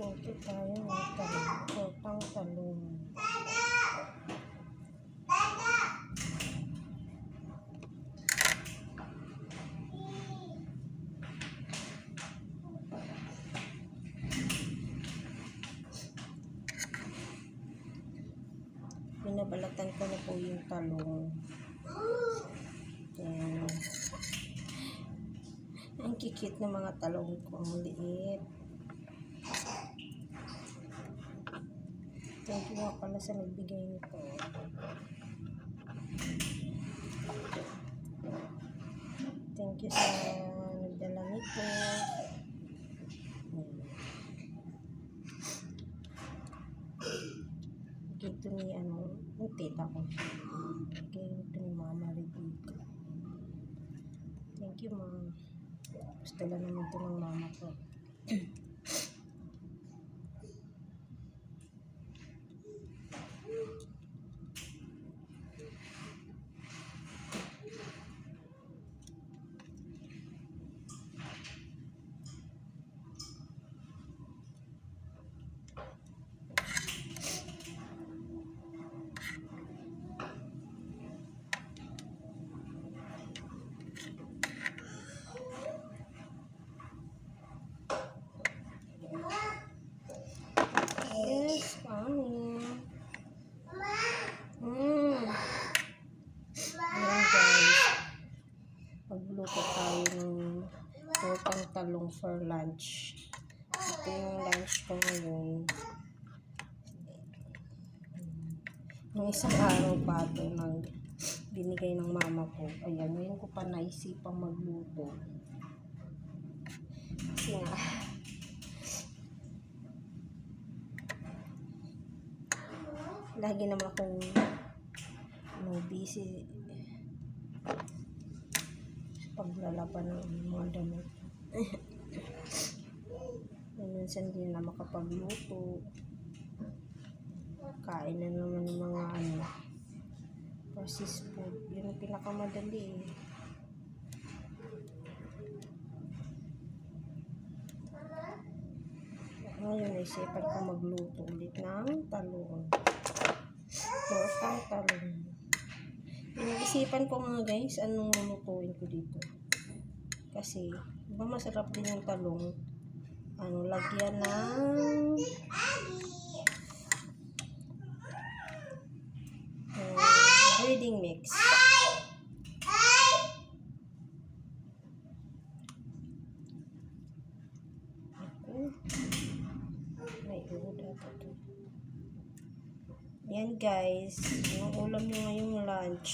Magluto tayo ng tortang talong. Binabalatan ko na po yung talong. Ayan. Ang kikit ng mga talong ko. Ang liit. Thank you nga pala sa nagbigay nito. Thank you sa nagdala nito. Ito ni yung tita ko. Kaya ito ni Mama Rebecca. Thank you, Mom. Gusto lang naman ito ng mama ko. Yes, mami. Ayan guys. Magluto tayo ng tortang talong for lunch. Ito yung lunch ko ngayon. Yung isang araw pa ito nang binigay ng mama ko. Ayan, ngayon ko pa naisipang magluto. Kasi nga, lagi naman akong busy sa paglalaban ng mga damit. Minsan din na makapagluto. Kain na naman ng mga processed food. Yun ang pinakamadali. Ngayon ay sipat ko magluto ulit ng talong. Tortang talong. Pinag-isipan ko nga guys, anong lulutuin ko dito. Kasi, diba masarap din yung talong. Lagyan ng breading mix. May uda pa to. Yan guys, yung ulam nyo ngayong lunch.